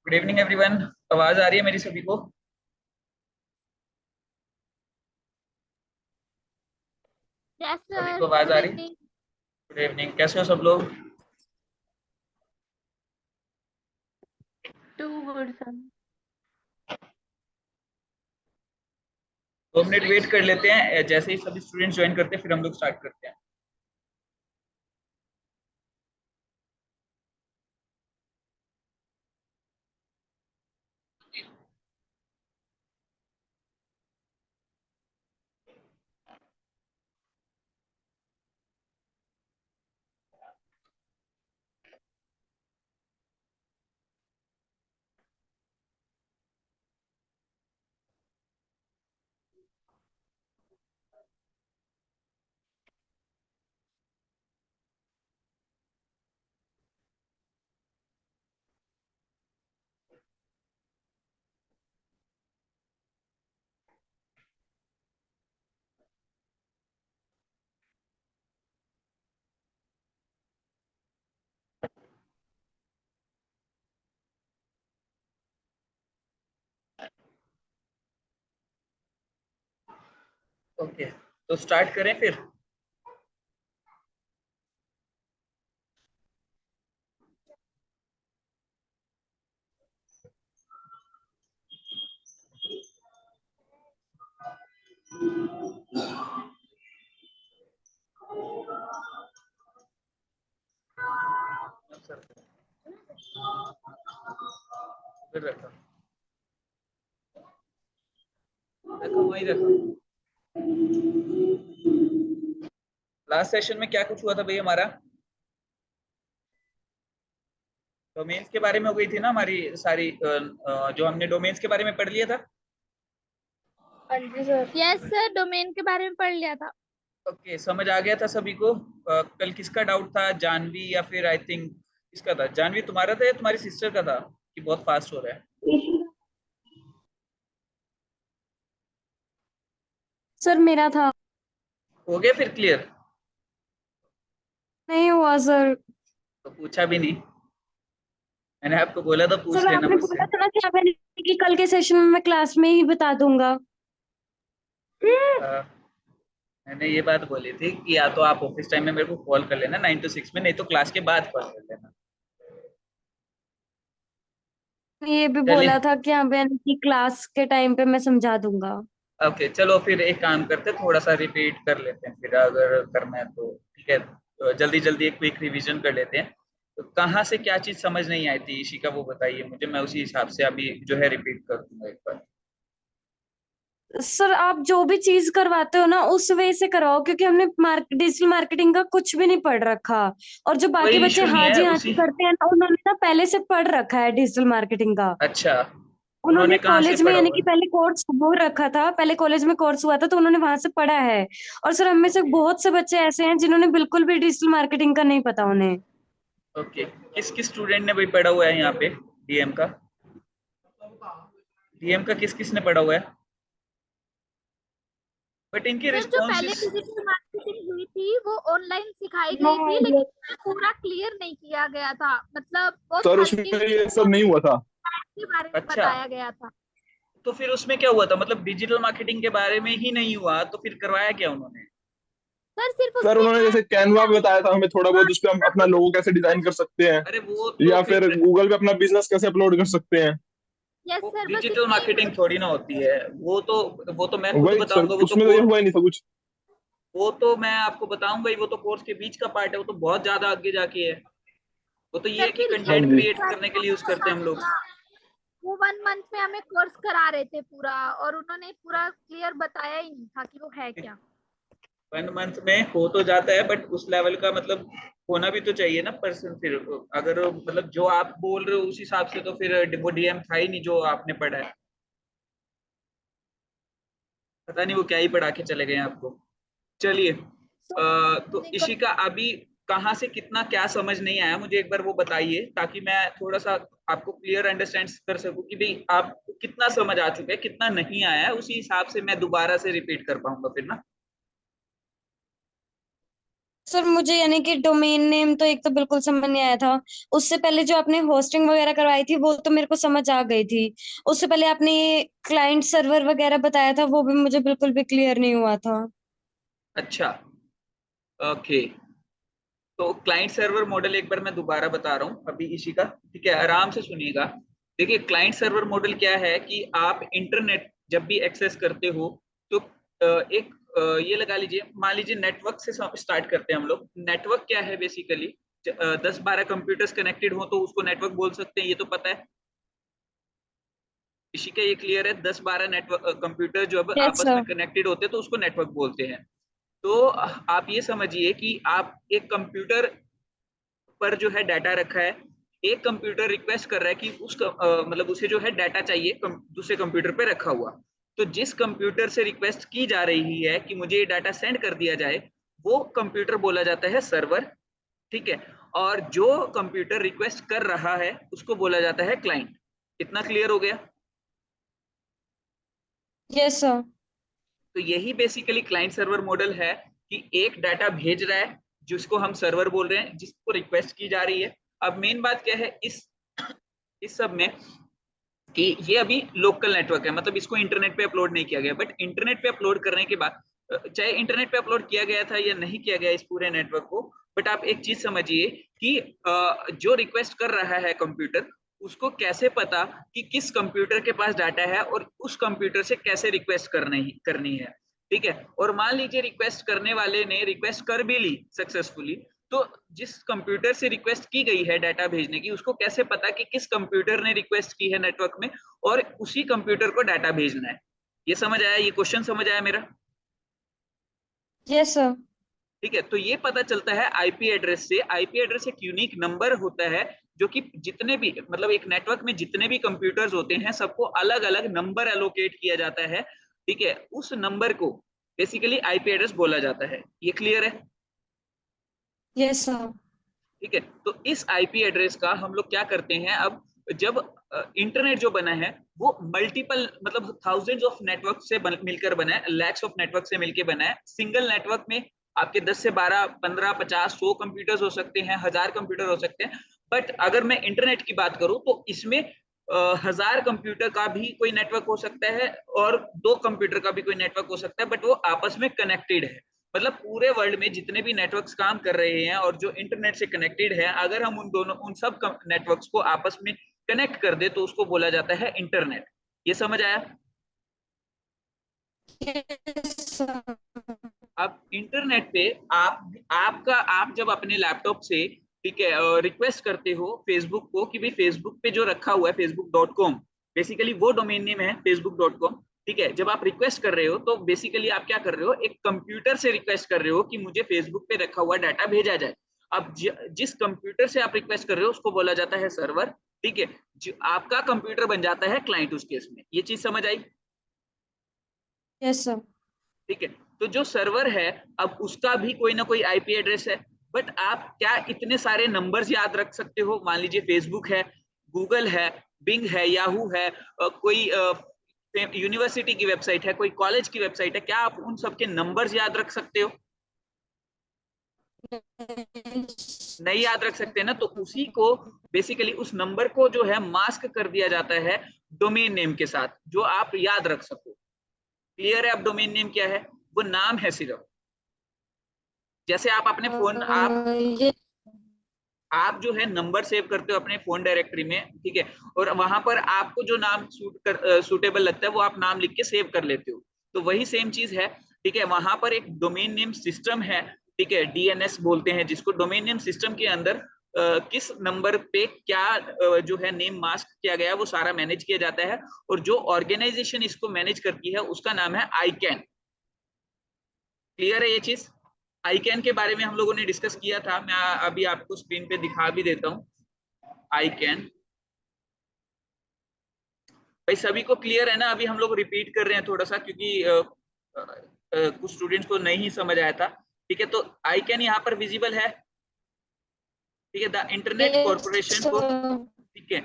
Good evening everyone. आवाज आ रही है मेरी सभी को? यस सभी सर, को आवाज गुड आ रही है? इवनिंग। गुड इवनिंग, कैसे हो सब लोग? Too good sir. 2 minute wait कर लेते हैं, जैसे ही सभी स्टूडेंट्स ज्वाइन करते हैं फिर हम लोग स्टार्ट करते हैं। ओके, तो स्टार्ट करें फिर। फिर रखो रखो वही रखो। लास्ट सेशन में क्या कुछ हुआ था भाई हमारा? डोमेन्स के बारे में हो गई थी ना हमारी सारी जो हमने डोमेन्स के बारे में पढ़ लिया था। हाँ जी सर। यस सर, डोमेन के बारे में पढ़ लिया था। ओके, समझ आ गया था सभी को? कल किसका डाउट था, जानवी या फिर आई थिंक किसका था? जानवी तुम्हारा था या तुम्हारी सिस्टर का था कि बहुत फास्ट हो रहा है? सर मेरा था। हो गया फिर क्लियर? नहीं हुआ सर। तो पूछा भी नहीं? मैंने आपको बोला था पूछ सर लेना आपने मुझसे। बोला था ना कि मैंने कि कल के सेशन में मैं क्लास में ही बता दूंगा। मैंने ये बात बोली थी कि या तो आप ऑफिस टाइम में मेरे को कॉल कर लेना 9 to 6 में, नहीं तो क्लास के बाद कॉल कर लेना। ये भी चलिए, बोला था कि हाँ बहन की क्लास के टाइम पे मैं समझा दूंगा। ओके चलो फिर एक काम करते हैं, थोड़ा सा रिपीट कर लेते हैं फिर अगर करना है तो। ठीक है, तो जल्दी जल्दी एक क्विक रिवीजन कर लेते हैं। तो कहाँ से क्या चीज समझ नहीं आई थी इशिका, वो बताइए मुझे, मैं उसी हिसाब से अभी जो है रिपीट कर दूंगा एक बार। सर आप जो भी चीज करवाते हो ना उस वे से करवाओ, क्योंकि हमने डिजिटल मार्केटिंग का कुछ भी नहीं पढ़ रखा। और जो बाकी कोई बच्चे इशू नहीं हाँ है जी हाँ जी उसी। करते हैं ना, उन्होंने ना पहले से पढ़ रखा है डिजिटल मार्केटिंग का। अच्छा, उन्होंने उन्होंने कहाँ से कॉलेज में पढ़ा यानी हुआ कि है? पहले कोर्स हो रखा था, पहले कॉलेज में कोर्स हुआ था तो उन्होंने वहां से पढ़ा है। और सर हम में से ओके बहुत से बच्चे ऐसे हैं जिन्होंने बिल्कुल भी डिजिटल मार्केटिंग का नहीं पता उन्हें। ओके, किस किस स्टूडेंट ने भाई पढ़ा हुआ है यहाँ पे डीएम का? डीएम का किस किस ने पढ़ा हुआ है? बट इनके सर जो पहले रिस्पॉन्सेस। डिजिटल मार्केटिंग हुई थी वो ऑनलाइन सिखाई गई थी, लेकिन उसमें पूरा क्लियर नहीं किया गया था। मतलब बहुत सर उसमें हल्के ये सब नहीं हुआ था। के बारे में अच्छा, बताया गया था। तो फिर उसमें क्या हुआ था, मतलब डिजिटल मार्केटिंग के बारे में ही नहीं हुआ तो फिर करवाया क्या उन्होंने? सर सिर्फ सर उसमें उन्होंने जैसे कैनवा बताया था हमें थोड़ा बहुत, उस पर हम अपना लोगो कैसे डिजाइन कर सकते हैं, अरे वो तो या फिर फिर गूगल पे अपना बिजनेस कैसे अपलोड कर सकते हैं। यस वो सर, बस डिजिटल इतना ही मार्केटिंग थोड़ी ना होती है। वो तो मैं खुद वही सर, बताऊंगा, वो तो उसमें तो ये हुआ ही नहीं था कुछ। वो तो मैं आपको बताऊंगा ही, वो तो कोर्स के बीच का पार्ट है, वो तो बहुत ज्यादा आगे जाके है। वो तो ये सर है कि फिर हाँ कंटेंट जी। क्रिएट करने के लिए यूज करते हैं हम लोग। वो 1 मंथ में हमें कोर्स करा रहे थे पूरा, और उन्होंने पूरा क्लियर बताया ही नहीं था कि वो है क्या। 1 मंथ में हो तो जाता है, बट उस लेवल का मतलब होना भी तो चाहिए ना पर्सन। फिर अगर मतलब जो आप बोल रहे हो उस हिसाब से, तो फिर वो डीएम था ही नहीं जो आपने पढ़ा है। पता नहीं वो क्या ही पढ़ा के चले गए हैं आपको। चलिए, तो तो देखो, इशिका अभी कहाँ से कितना क्या समझ नहीं आया मुझे एक बार वो बताइए, ताकि मैं थोड़ा सा आपको क्लियर अंडरस्टैंड कर सकूं कि भाई आपको कितना समझ आ चुका है, कितना नहीं आया है, उसी हिसाब से मैं दोबारा से रिपीट कर पाऊंगा फिर ना। सर मुझे यानी कि डोमेन नेम तो एक तो बिल्कुल समझ नहीं आया था। उससे पहले जो आपने होस्टिंग वगैरह करवाई थी वो तो मेरे को समझ आ गई थी। उससे पहले आपने ये क्लाइंट सर्वर वगैरह बताया था, वो भी मुझे बिल्कुल भी क्लियर नहीं हुआ था। अच्छा, ओके। तो क्लाइंट सर्वर मॉडल एक बार मैं दोबारा बता रहा हूँ अभी इसी का, ठीक है, आराम से सुनिएगा। देखिए, क्लाइंट सर्वर मॉडल क्या है कि आप इंटरनेट जब भी एक्सेस करते हो तो एक ये लगा लीजिए, मान लीजिए नेटवर्क से स्टार्ट करते हैं हम लोग। नेटवर्क क्या है बेसिकली, 10-12 कंप्यूटर्स कनेक्टेड हो तो उसको नेटवर्क बोल सकते हैं, ये तो पता है इसी का, ये क्लियर है। 10-12 नेटवर्क कंप्यूटर जो अब यस आपस सर। में कनेक्टेड होते हैं तो उसको नेटवर्क बोलते हैं। तो आप ये समझिए कि आप एक कंप्यूटर पर जो है डाटा रखा है, एक कंप्यूटर रिक्वेस्ट कर रहा है कि मतलब उसे जो है डाटा चाहिए दूसरे कंप्यूटर पे रखा हुआ। तो जिस कंप्यूटर से रिक्वेस्ट की जा रही है कि मुझे ये डाटा सेंड कर दिया जाए, वो कंप्यूटर बोला जाता है सर्वर, ठीक है। और जो कंप्यूटर रिक्वेस्ट कर रहा है उसको बोला जाता है क्लाइंट। इतना क्लियर हो गया? Yes sir. तो यही बेसिकली क्लाइंट सर्वर मॉडल है, कि एक डाटा भेज रहा है जिसको हम सर्वर बोल रहे हैं, जिसको रिक्वेस्ट की जा रही है। अब मेन बात क्या है इस सब में, कि ये अभी लोकल नेटवर्क है, मतलब इसको इंटरनेट पे अपलोड नहीं किया गया। बट इंटरनेट पे अपलोड करने के बाद, चाहे इंटरनेट पे अपलोड किया गया था या नहीं किया गया इस पूरे नेटवर्क को, बट आप एक चीज समझिए कि जो रिक्वेस्ट कर रहा है कंप्यूटर, उसको कैसे पता कि किस कंप्यूटर के पास डाटा है और उस कंप्यूटर से कैसे रिक्वेस्ट करनी है, ठीक है। और मान लीजिए रिक्वेस्ट करने वाले ने रिक्वेस्ट कर भी ली सक्सेसफुली, तो जिस कंप्यूटर से रिक्वेस्ट की गई है डाटा भेजने की, उसको कैसे पता कि किस कंप्यूटर ने रिक्वेस्ट की है नेटवर्क में और उसी कंप्यूटर को डाटा भेजना है? ये समझ आया? ये क्वेश्चन समझ आया मेरा? Yes sir. ठीक है, तो ये पता चलता है आईपी एड्रेस से। आईपी एड्रेस एक यूनिक नंबर होता है, जो कि जितने भी, मतलब एक नेटवर्क में जितने भी कंप्यूटर्स होते हैं सबको अलग अलग नंबर एलोकेट किया जाता है, ठीक है। उस नंबर को बेसिकली आईपी एड्रेस बोला जाता है। ये क्लियर है? Yes sir. ठीक है, तो इस आईपी एड्रेस का हम लोग क्या करते हैं अब, जब इंटरनेट जो बना है वो मल्टीपल, मतलब थाउजेंड्स ऑफ नेटवर्क से मिलकर बना है, लैक्स ऑफ नेटवर्क से मिलकर बना है। सिंगल नेटवर्क में आपके 10 से 12, 15, 50, 100 कंप्यूटर्स हो सकते हैं, 1000 कंप्यूटर हो सकते हैं। बट अगर मैं इंटरनेट की बात करूं तो इसमें 1000 कंप्यूटर का भी कोई नेटवर्क हो सकता है और 2 कंप्यूटर का भी कोई नेटवर्क हो सकता है, बट वो आपस में कनेक्टेड है। मतलब पूरे वर्ल्ड में जितने भी नेटवर्क्स काम कर रहे हैं और जो इंटरनेट से कनेक्टेड है, अगर हम उन सब नेटवर्क्स को आपस में कनेक्ट कर दे तो उसको बोला जाता है इंटरनेट। ये समझ आया? Yes sir. अब इंटरनेट पे आप जब अपने लैपटॉप से, ठीक है, रिक्वेस्ट करते हो फेसबुक को कि भाई फेसबुक पे जो रखा हुआ है facebook.com, बेसिकली वो डोमेन नेम है facebook.com, ठीक है। जब आप रिक्वेस्ट कर रहे हो तो बेसिकली आप क्या कर रहे हो, एक कंप्यूटर से रिक्वेस्ट कर रहे हो कि मुझे फेसबुक पे रखा हुआ डाटा भेजा जाए। अब जिस कंप्यूटर से आप रिक्वेस्ट कर रहे हो उसको बोला जाता है सर्वर, ठीक है। जो आपका कंप्यूटर बन जाता है क्लाइंट उस केस में। ये चीज समझ आई? Yes sir. ठीक है, तो जो सर्वर है अब उसका भी कोई ना कोई आईपी एड्रेस है। बट आप क्या इतने सारे नंबर्स याद रख सकते हो? मान लीजिए फेसबुक है, गूगल है, बिंग है, याहू है, कोई यूनिवर्सिटी की वेबसाइट है, कोई कॉलेज की वेबसाइट है, क्या आप उन सबके नंबर्स याद रख सकते हो? नहीं याद रख सकते ना, तो उसी को बेसिकली उस नंबर को जो है मास्क कर दिया जाता है डोमेन नेम के साथ, जो आप याद रख सको। क्लियर है? अब डोमेन नेम क्या है? वो नाम है सिर्फ। जैसे आप अपने फोन ये आप जो है नंबर सेव करते हो अपने फोन डायरेक्टरी में, ठीक है, और वहां पर आपको जो नाम सूटेबल लगता है वो आप नाम लिख के सेव कर लेते हो। तो वही सेम चीज है, ठीक है। वहां पर एक डोमेन नेम सिस्टम है, ठीक है, डीएनएस बोलते हैं जिसको। डोमेन नेम सिस्टम के अंदर किस नंबर पे क्या जो है नेम मास्क किया गया है वो सारा मैनेज किया जाता है, और जो ऑर्गेनाइजेशन इसको मैनेज करती है उसका नाम है आईकैन। क्लियर है ये चीज? आईकैन के बारे में हम लोगों ने डिस्कस किया था, मैं अभी आपको स्क्रीन पे दिखा भी देता हूँ। आईकैन भाई सभी को क्लियर है ना? अभी हम लोग रिपीट कर रहे हैं थोड़ा सा, क्योंकि कुछ स्टूडेंट्स को नहीं समझ आया था, ठीक है। तो आईकैन यहाँ पर विजिबल है, ठीक है, द इंटरनेट कॉर्पोरेशन फॉर, ठीक है।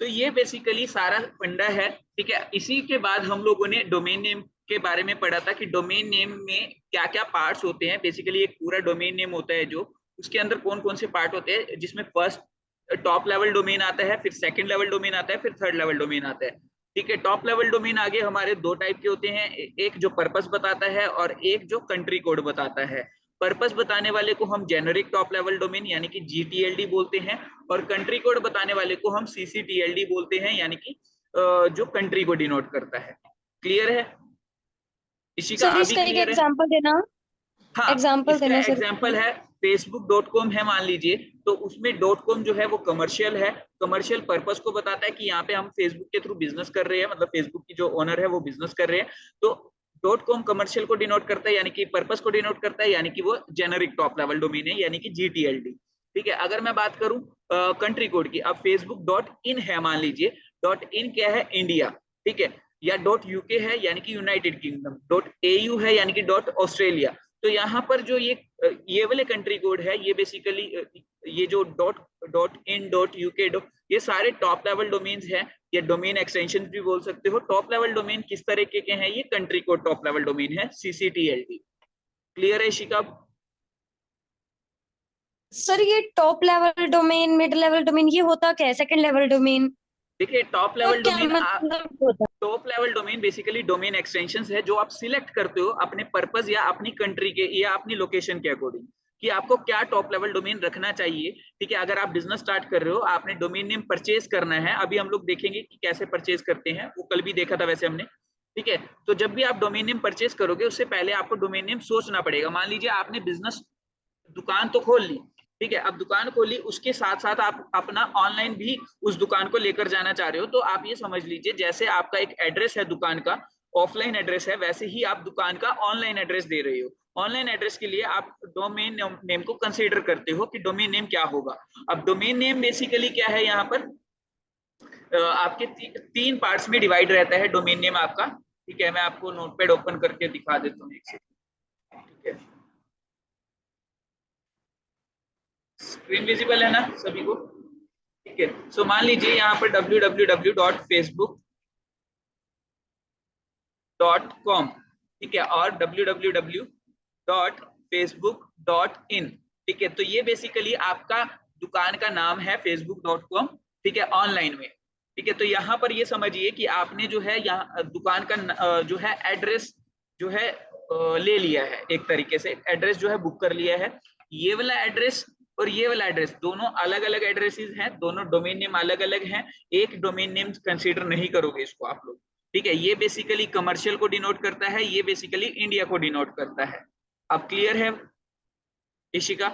तो ये बेसिकली सारा फंडा है, ठीक है। इसी के बाद हम लोगों ने डोमेन नेम के बारे में पढ़ा था कि डोमेन नेम में क्या क्या पार्ट्स होते हैं। बेसिकली एक पूरा डोमेन नेम होता है, जो उसके अंदर कौन कौन से पार्ट होते हैं, जिसमें फर्स्ट टॉप लेवल डोमेन आता है, फिर सेकंड लेवल डोमेन आता है, फिर थर्ड लेवल डोमेन आता है, ठीक है। टॉप लेवल डोमेन आगे हमारे दो टाइप के होते हैं, एक जो पर्पस बताता है और एक जो कंट्री कोड बताता है। पर्पस बताने वाले को हम जेनेरिक टॉप लेवल डोमेन यानी कि जीटीएलडी बोलते हैं, और कंट्री कोड बताने वाले को हम सीसीटीएलडी बोलते हैं, यानी कि जो कंट्री को डिनोट करता है। क्लियर है? इसी का सर अभी इसका एक क्लियर है? एग्जांपल देना, हाँ, एग्जांपल इसका देना सर। एग्जाम्पल है facebook.com है मान लीजिए, तो उसमें डॉट कॉम जो है वो कमर्शियल है। कमर्शियल पर्पस को बताता है कि यहाँ पे हम फेसबुक के थ्रू बिजनेस कर रहे हैं, मतलब फेसबुक की जो ओनर है वो बिजनेस कर रहे हैं। तो डॉट कॉम कमर्शियल को डिनोट करता है, यानी कि पर्पस को डिनोट करता है, यानी कि वो जेनेरिक टॉप लेवल डोमेन है, यानी कि जीटीएलडी, ठीक है। अगर मैं बात करूं कंट्री कोड की, अब facebook.in है मान लीजिए, डॉट इन क्या है? इंडिया, ठीक है, या डॉट यूके है यानी कि यूनाइटेड किंगडम, डॉट एयू है यानी कि डॉट ऑस्ट्रेलिया। तो यहाँ पर जो ये वाले कंट्री कोड है, ये बेसिकली ये जो dot dot in dot UK dot, ये सारे टॉप लेवल डोमेन्स हैं, या डोमेन एक्सटेंशन भी बोल सकते हो। टॉप लेवल डोमेन किस तरीके के हैं? ये country code top level domain है, सीसीटीएलडी। क्लियर है शिका? सर ये top level domain, mid level domain, ये होता क्या है? सेकंड लेवल डोमेन देखिए टॉप का लेवल क्या डोमेन, मतलब होता top level domain basically domain extensions है जो आप सिलेक्ट करते हो अपने पर्पस या अपनी कंट्री के या अपनी लोकेशन के अकॉर्डिंग, कि आपको क्या टॉप लेवल डोमेन रखना चाहिए, ठीक है। अगर आप बिजनेस स्टार्ट कर रहे हो, आपने डोमेन नेम परचेज करना है, अभी हम लोग देखेंगे कि कैसे परचेज करते हैं, वो कल भी देखा था वैसे हमने, ठीक है। तो जब भी आप डोमेन नेम परचेज करोगे उससे पहले आपको डोमेन नेम सोचना पड़ेगा। मान लीजिए आपने बिजनेस दुकान तो खोल ली, ठीक है, अब दुकान खोली, उसके साथ साथ आप अपना ऑनलाइन भी उस दुकान को लेकर जाना चाह रहे हो, तो आप ये समझ लीजिए जैसे आपका एक एड्रेस है दुकान का, ऑफलाइन एड्रेस है, वैसे ही आप दुकान का ऑनलाइन एड्रेस दे रहे हो। ऑनलाइन एड्रेस के लिए आप डोमेन नेम को कंसीडर करते हो कि डोमेन नेम क्या होगा। अब डोमेन नेम बेसिकली क्या है, यहाँ पर आपके तीन पार्ट्स में डिवाइड रहता है डोमेन नेम आपका, ठीक है। मैं आपको नोटपैड ओपन करके दिखा देता हूँ एक सेकंड, ठीक है। स्क्रीन विजिबल है ना सभी को? ठीक है। सो मान लीजिए यहाँ पर www.facebook.com, ठीक है, और www.facebook.in, ठीक है। तो ये बेसिकली आपका दुकान का नाम है facebook.com, ठीक है, ऑनलाइन में, ठीक है। तो यहाँ पर ये समझिए कि आपने जो है यहाँ दुकान का जो है एड्रेस जो है ले लिया है, एक तरीके से एड्रेस जो है बुक कर लिया है। ये वाला एड्रेस और ये वाला एड्रेस दोनों अलग अलग एड्रेसेस हैं, दोनों डोमेन नेम अलग अलग हैं, एक डोमेन नेम कंसीडर नहीं करोगे इसको आप लोग, ठीक है। ये बेसिकली कमर्शियल को डिनोट करता है, ये बेसिकली इंडिया को डिनोट करता है। अब क्लियर है इशिका?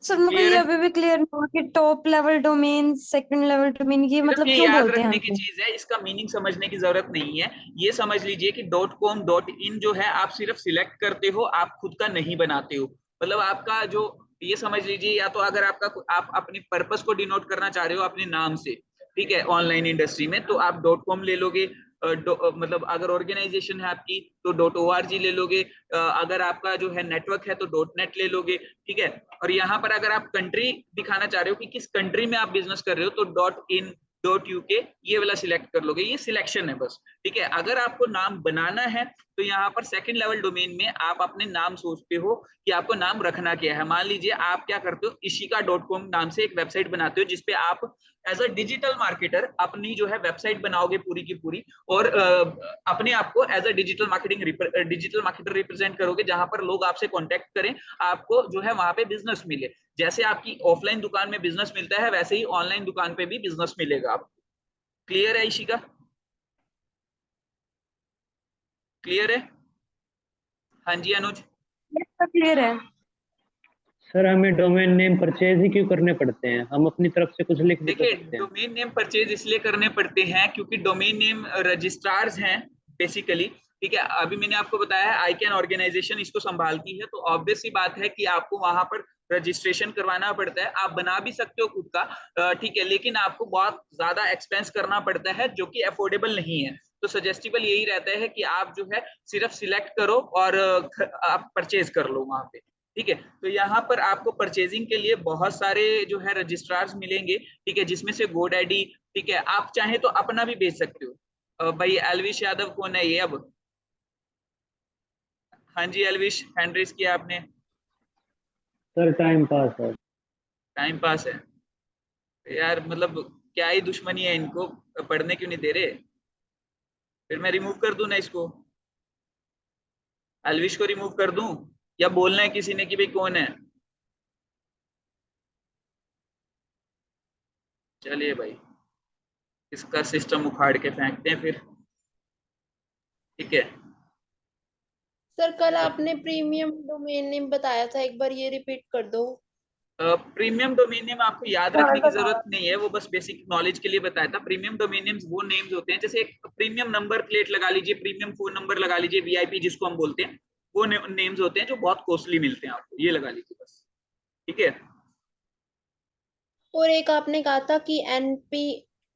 सर मुझे क्लियर ये है? अभी भी क्लियर नहीं हुआ कि top level domain, second level domain, ये सिर्फ मतलब ये क्यों याद बोलते हैं रखने यहाँ की पे? चीज है, इसका मीनिंग समझने की जरूरत नहीं है। ये समझ लीजिए कि .com .in जो है आप सिर्फ सिलेक्ट करते हो, आप खुद का नहीं बनाते हो। मतलब आपका जो, ये समझ लीजिए, या तो अगर आपका आप अपनी पर्पस को डिनोट करना चाह रहे हो अपने नाम से, ठीक है, ऑनलाइन इंडस्ट्री में, तो आप .com ले लोगे, मतलब अगर ऑर्गेनाइजेशन है आपकी तो .org ले लोगे, अगर आपका जो है नेटवर्क है तो .net ले लोगे, ठीक है। और यहाँ पर अगर आप कंट्री दिखाना चाह रहे हो कि किस कंट्री में आप बिजनेस कर रहे हो, तो .in .uk ये वाला सिलेक्ट कर लोगे, ये सिलेक्शन है बस, ठीक है। अगर आपको नाम बनाना है तो यहाँ पर सेकंड लेवल डोमेन में आप अपने नाम सोचते हो कि आपको नाम रखना क्या है। मान लीजिए आप क्या करते हो, ishika.com नाम से एक वेबसाइट बनाते हो जिसपे आप एज अ डिजिटल मार्केटर अपनी जो है वेबसाइट बनाओगे पूरी की पूरी, और अपने आप को as a digital marketer represent करोगे, जहां पर लोग आपसे कॉन्टेक्ट करें, आपको जो है वहां पे बिजनेस मिले। जैसे आपकी ऑफलाइन दुकान में बिजनेस मिलता है वैसे ही ऑनलाइन दुकान पे भी बिजनेस मिलेगा आपको। क्लियर है इशिका? क्लियर है? हाँ जी अनुज। क्लियर है। सर हमें डोमेन नेम परचेज ही क्यों करने पड़ते हैं? हम अपनी तरफ से कुछ लिख भी तो देखिए सकते हैं। डोमेन नेम परचेज इसलिए करने पड़ते हैं क्योंकि डोमेन नेम रजिस्ट्रार्स हैं बेसिकली, ठीक है। अभी मैंने आपको बताया है आईकैन ऑर्गेनाइजेशन इसको संभालती है, तो ऑब्वियस सी बात है कि आपको वहां पर रजिस्ट्रेशन करवाना पड़ता है। आप बना भी सकते हो खुद का, ठीक है, लेकिन आपको बहुत ज्यादा एक्सपेंस करना पड़ता है जो कि अफोर्डेबल नहीं है। तो सजेस्टिबल यही रहता है कि आप जो है सिर्फ सिलेक्ट करो और आप परचेज कर लो वहां पे, ठीक है। तो यहाँ पर आपको परचेजिंग के लिए बहुत सारे जो है रजिस्ट्रार्स मिलेंगे, ठीक है, जिसमें से गोडैडी, ठीक है। आप चाहे तो अपना भी बेच सकते हो। भाई एलविश यादव कौन है ये अब? हाँ जी एलविश, हैंड रेज किया आपने। सर टाइम पास है। टाइम पास है यार, मतलब क्या ही दुश्मनी है इनको, पढ़ने क्यों नहीं दे रहे? फिर मैं रिमूव कर दूं ना इसको, एलविश को रिमूव कर दूं, या बोलना है किसी ने कि भाई कौन है? चलिए भाई इसका सिस्टम उखाड़ के फेंकते हैं फिर, ठीक है। सर कल आपने प्रीमियम डोमेन नेम बताया था, एक बार ये रिपीट कर दो। प्रीमियम डोमेन नेम आपको याद रखने की जरूरत नहीं है, वो बस बेसिक नॉलेज के लिए बताया था। प्रीमियम डोमेन नेम्स वो नेम्स होते हैं, जैसे एक प्रीमियम नंबर प्लेट लगा लीजिए, प्रीमियम फोन नंबर लगा लीजिए, वीआईपी जिसको हम बोलते हैं, वो नेम्स होते हैं जो बहुत कॉस्टली मिलते हैं आपको, ये लगा लीजिए बस, ठीक है। और एक आपने कहा था कि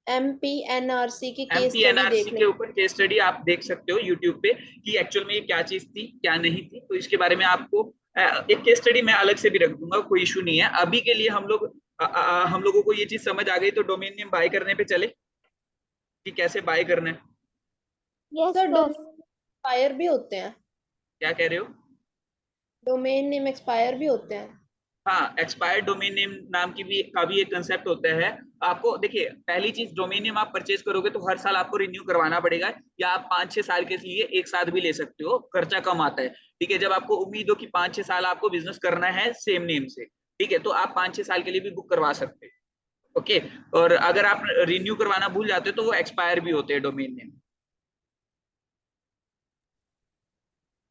एमपीएनआरसी की केस स्टडी एमपीएनआरसी देख के लें। ऊपर केस स्टडी आप देख सकते हो यूट्यूब पे कि एक्चुअल में ये क्या चीज थी क्या नहीं थी, तो इसके बारे में आपको एक केस स्टडी मैं अलग से भी रख दूंगा, कोई इशू नहीं है। अभी के लिए हम लोगों को ये चीज समझ आ गई, तो डोमेन नेम बाय करने पे चले कि कैसे बाय करना है। Yes sir sir. Domain expire भी होते हैं? क्या कह रहे हो? डोमेन नेम एक्सपायर भी होते हैं? हाँ, एक्सपायर्ड डोमेन नेम नाम की भी का भी एक कंसेप्ट होता है। आपको देखिए, पहली चीज डोमेन नेम आप परचेज करोगे तो हर साल आपको रिन्यू करवाना पड़ेगा, या आप 5-6 साल के लिए एक साथ भी ले सकते हो, खर्चा कम आता है, ठीक है। जब आपको उम्मीद हो कि 5-6 साल आपको बिजनेस करना है सेम नेम से, ठीक है, तो आप 5-6 साल के लिए भी बुक करवा सकते हो, ओके। और अगर आप रिन्यू करवाना भूल जाते हो तो वो एक्सपायर भी होते हैं डोमेन नेम।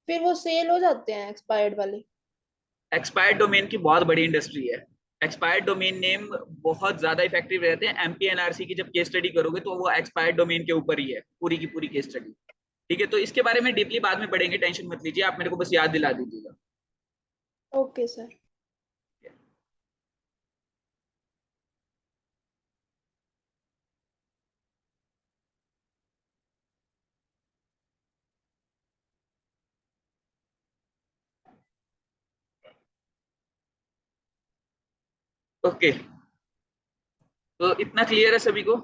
फिर वो सेल हो जाते हैं एक्सपायर्ड वाले? एक्सपायर्ड डोमेन की बहुत बड़ी इंडस्ट्री है। एक्सपायर्ड डोमेन नेम बहुत ज्यादा इफेक्टिव रहते हैं। एमपीएनआरसी की जब केस स्टडी करोगे तो वो एक्सपायर्ड डोमेन के ऊपर ही है पूरी की पूरी केस स्टडी, ठीक है। तो इसके बारे में डीपली बाद में पढ़ेंगे, टेंशन मत लीजिए, आप मेरे को बस याद दिला दीजिएगा। Okay sir. ओके, तो इतना क्लियर है सभी को,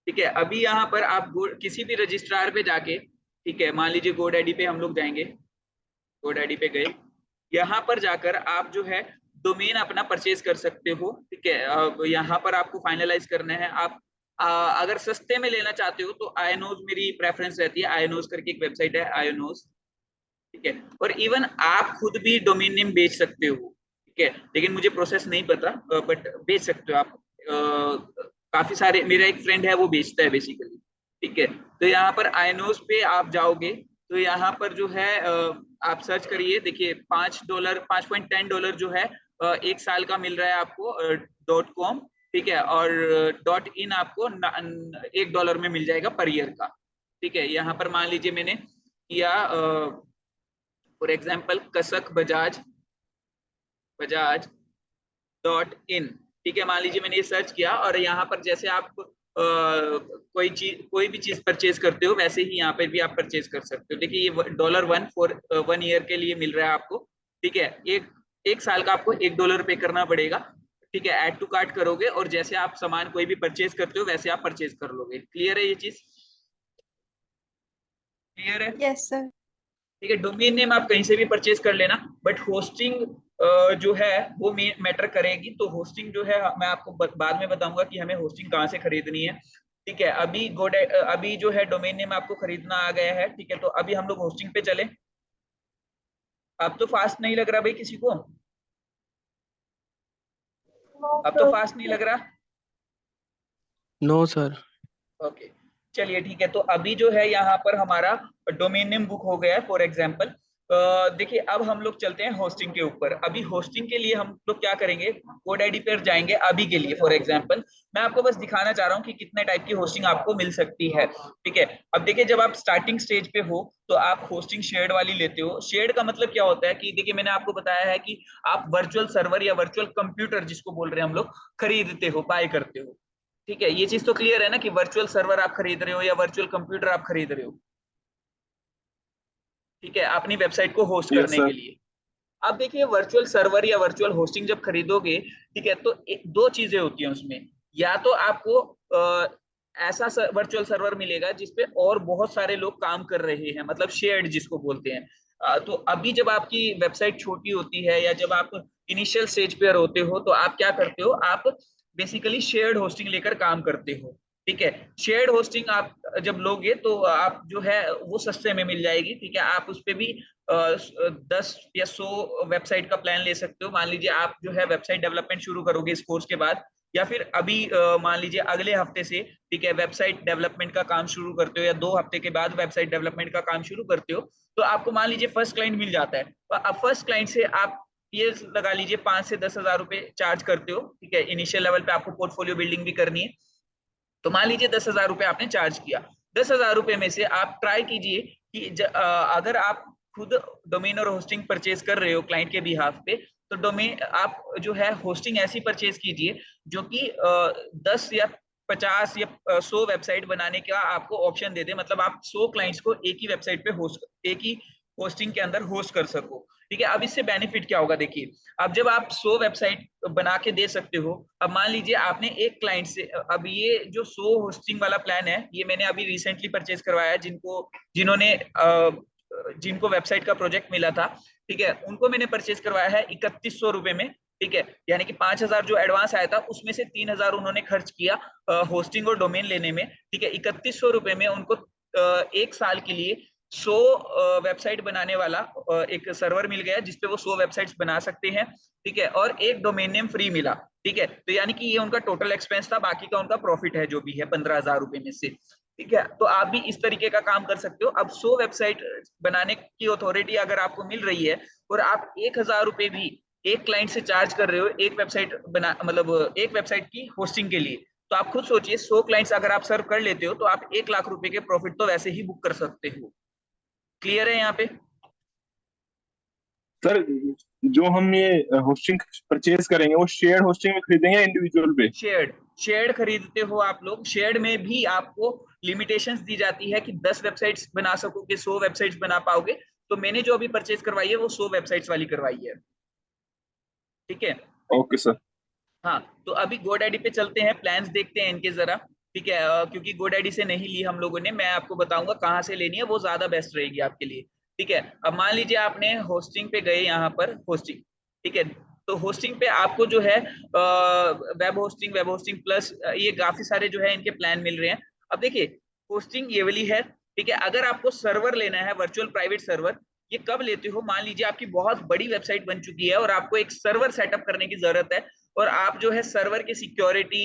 ठीक है। अभी यहाँ पर आप किसी भी रजिस्ट्रार पे जाके, ठीक है, मान लीजिए गोडैडी पे हम लोग जाएंगे, गोडैडी पे गए, यहाँ पर जाकर आप जो है डोमेन अपना परचेज कर सकते हो, ठीक है। अब यहाँ पर आपको फाइनलाइज करना है। आप अगर सस्ते में लेना चाहते हो तो आयोनोज मेरी प्रेफरेंस रहती है, आयोनोज करके एक वेबसाइट है आयोनोज, ठीक है। और इवन आप खुद भी डोमेन नेम बेच सकते हो, ठीक है, लेकिन मुझे प्रोसेस नहीं पता, बट बेच सकते हो आप। काफी सारे, मेरा एक फ्रेंड है वो बेचता है बेसिकली, ठीक है। तो यहाँ पर आयनोज पे आप जाओगे तो यहाँ पर जो है आप सर्च करिए, देखिए $5, $5.10 जो है 1 साल का मिल रहा है आपको .com, ठीक है, और .in आपको $1 में मिल जाएगा पर ईयर का, ठीक है। यहाँ पर मान लीजिए मैंने किया फॉर एग्जाम्पल कसक बजाज .in, ठीक है। मान लीजिए मैंने ये सर्च किया और यहाँ पर जैसे आप कोई भी चीज परचेज करते हो वैसे ही यहाँ पे भी आप परचेज कर सकते हो। देखिए ये $1 फॉर 1 ईयर के लिए मिल रहा है आपको, ठीक है। एक साल का आपको $1 पे करना पड़ेगा, ठीक है, ऐड टू कार्ट करोगे और जैसे आप सामान कोई भी परचेज करते हो वैसे आप परचेज कर लोगे। क्लियर है ये चीज? क्लियर है? Yes sir. ठीक है, डोमेन नेम आप कहीं से भी परचेज कर लेना, बट होस्टिंग जो है वो मैटर करेगी। तो होस्टिंग जो है मैं आपको बाद में बताऊंगा कि हमें होस्टिंग कहाँ से खरीदनी है। ठीक है, अभी जो है डोमेन नेम आपको खरीदना आ गया है। ठीक है, तो अभी हम लोग होस्टिंग पे चले। अब तो फास्ट नहीं लग रहा भाई किसी को? अब तो फास्ट नहीं लग रहा? No sir. ओके, चलिए ठीक है। तो अभी जो है यहाँ पर हमारा डोमेन नेम बुक हो गया है फॉर एग्जांपल। देखिए अब हम लोग चलते हैं होस्टिंग के ऊपर। अभी होस्टिंग के लिए हम लोग क्या करेंगे, कोड आईडी पर जाएंगे। अभी के लिए फॉर एग्जांपल मैं आपको बस दिखाना चाह रहा हूँ कि कितने टाइप की होस्टिंग आपको मिल सकती है। ठीक है, अब देखिए जब आप स्टार्टिंग स्टेज पे हो तो आप होस्टिंग शेयर्ड वाली लेते हो। शेयर्ड का मतलब क्या होता है कि देखिए मैंने आपको बताया है कि आप वर्चुअल सर्वर या वर्चुअल कंप्यूटर जिसको बोल रहे हैं हम लोग, खरीदते हो, बाय करते हो। ठीक है, ये चीज तो क्लियर है ना कि वर्चुअल सर्वर आप खरीद रहे हो या वर्चुअल कंप्यूटर आप खरीद रहे हो। ठीक है, अपनी वेबसाइट को होस्ट यस करने सर। के लिए। अब देखिए वर्चुअल सर्वर या वर्चुअल होस्टिंग जब खरीदोगे, ठीक है, तो दो चीजें होती हैं उसमें। या तो आपको ऐसा वर्चुअल सर्वर मिलेगा जिसपे और बहुत सारे लोग काम कर रहे हैं, मतलब शेयर्ड जिसको बोलते हैं। तो अभी जब आपकी वेबसाइट छोटी होती है या जब आप इनिशियल स्टेज पे होते हो तो आप क्या करते हो, आप बेसिकली शेयर्ड होस्टिंग लेकर काम करते हो। ठीक है, शेयर्ड होस्टिंग आप जब लोगे तो आप जो है वो सस्ते में मिल जाएगी। ठीक है, आप उस पे भी 10 या 100 वेबसाइट का प्लान ले सकते हो। मान लीजिए आप जो है वेबसाइट डेवलपमेंट शुरू करोगे इस कोर्स के बाद, या फिर अभी मान लीजिए अगले हफ्ते से, ठीक है, वेबसाइट डेवलपमेंट का काम शुरू करते हो या 2 हफ्ते के बाद वेबसाइट डेवलपमेंट का काम शुरू करते हो, तो आपको मान लीजिए फर्स्ट क्लाइंट मिल जाता है। तो अब फर्स्ट क्लाइंट से आप ये लगा लीजिए 5 से 10 हजार रुपए चार्ज करते हो। ठीक है, इनिशियल लेवल पे आपको पोर्टफोलियो बिल्डिंग भी करनी है। तो मान लीजिए 10 हजार रुपए आपने चार्ज किया। 10 हजार रुपए में से आप ट्राई कीजिए कि अगर आप खुद डोमेन और होस्टिंग परचेज कर रहे हो क्लाइंट के बिहाफ पे, तो डोमेन आप जो है होस्टिंग ऐसी परचेज कीजिए जो कि 10 या 50 या 100 वेबसाइट बनाने का आपको ऑप्शन दे दे। मतलब आप 100 क्लाइंट्स को एक ही वेबसाइट पे एक ही होस्टिंग के अंदर होस्ट कर सको। ठीक है, अब इससे बेनिफिट क्या होगा, देखिए अब जब आप 100 वेबसाइट बना के दे सकते हो, अब मान लीजिए आपने एक क्लाइंट से, अब ये जो 100 होस्टिंग वाला प्लान है ये मैंने अभी रिसेंटली परचेज करवाया है। जिनको वेबसाइट का प्रोजेक्ट मिला था, ठीक है, उनको मैंने परचेज करवाया है 3100 रुपए में। ठीक है, यानी कि 5000 जो एडवांस आया था उसमें से 3000 उन्होंने खर्च किया होस्टिंग और डोमेन लेने में। ठीक है, 3100 रुपए में उनको एक साल के लिए 100 वेबसाइट बनाने वाला एक सर्वर मिल गया जिसपे वो 100 वेबसाइट्स बना सकते हैं। ठीक है, और एक डोमेन नेम फ्री मिला। ठीक है, तो यानी कि ये उनका टोटल एक्सपेंस था, बाकी का उनका प्रॉफिट है जो भी है 15,000 रुपए में से। ठीक है, तो आप भी इस तरीके का काम कर सकते हो। अब 100 वेबसाइट बनाने की अथॉरिटी अगर आपको मिल रही है और आप 1,000 रुपए भी एक क्लाइंट से चार्ज कर रहे हो एक वेबसाइट बना, मतलब एक वेबसाइट की होस्टिंग के लिए, तो आप खुद सोचिए 100 क्लाइंट्स अगर आप सर्व कर लेते हो तो आप 1,00,000 रुपए के प्रॉफिट तो वैसे ही बुक कर सकते हो। क्लियर है यहाँ पे? सर जो हम ये होस्टिंग परचेज करेंगे वो शेयर्ड होस्टिंग में खरीदेंगे या इंडिविजुअल पे? शेयर्ड खरीदते हो आप लोग। शेयर्ड में भी आपको लिमिटेशंस दी जाती है कि 10 वेबसाइट्स बना सकोगे, 100 वेबसाइट्स बना पाओगे। तो मैंने जो अभी परचेज करवाई है वो 100 वेबसाइट्स वाली करवाई है। ठीक है, ओके सर। हाँ, तो अभी गोडैडी पे चलते हैं, प्लान्स देखते हैं इनके जरा। ठीक है, क्योंकि गोडैडी से नहीं ली हम लोगों ने, मैं आपको बताऊंगा कहाँ से लेनी है, वो ज्यादा बेस्ट रहेगी आपके लिए। ठीक है, अब मान लीजिए आपने होस्टिंग पे गए, यहाँ पर होस्टिंग। ठीक है, तो होस्टिंग पे आपको जो है वेब होस्टिंग प्लस ये काफी सारे जो है इनके प्लान मिल रहे हैं। अब देखिए होस्टिंग ये वाली है। ठीक है, अगर आपको सर्वर लेना है, वर्चुअल प्राइवेट सर्वर, ये कब लेते हो, मान लीजिए आपकी बहुत बड़ी वेबसाइट बन चुकी है और आपको एक सर्वर सेटअप करने की जरूरत है, और आप जो है सर्वर की सिक्योरिटी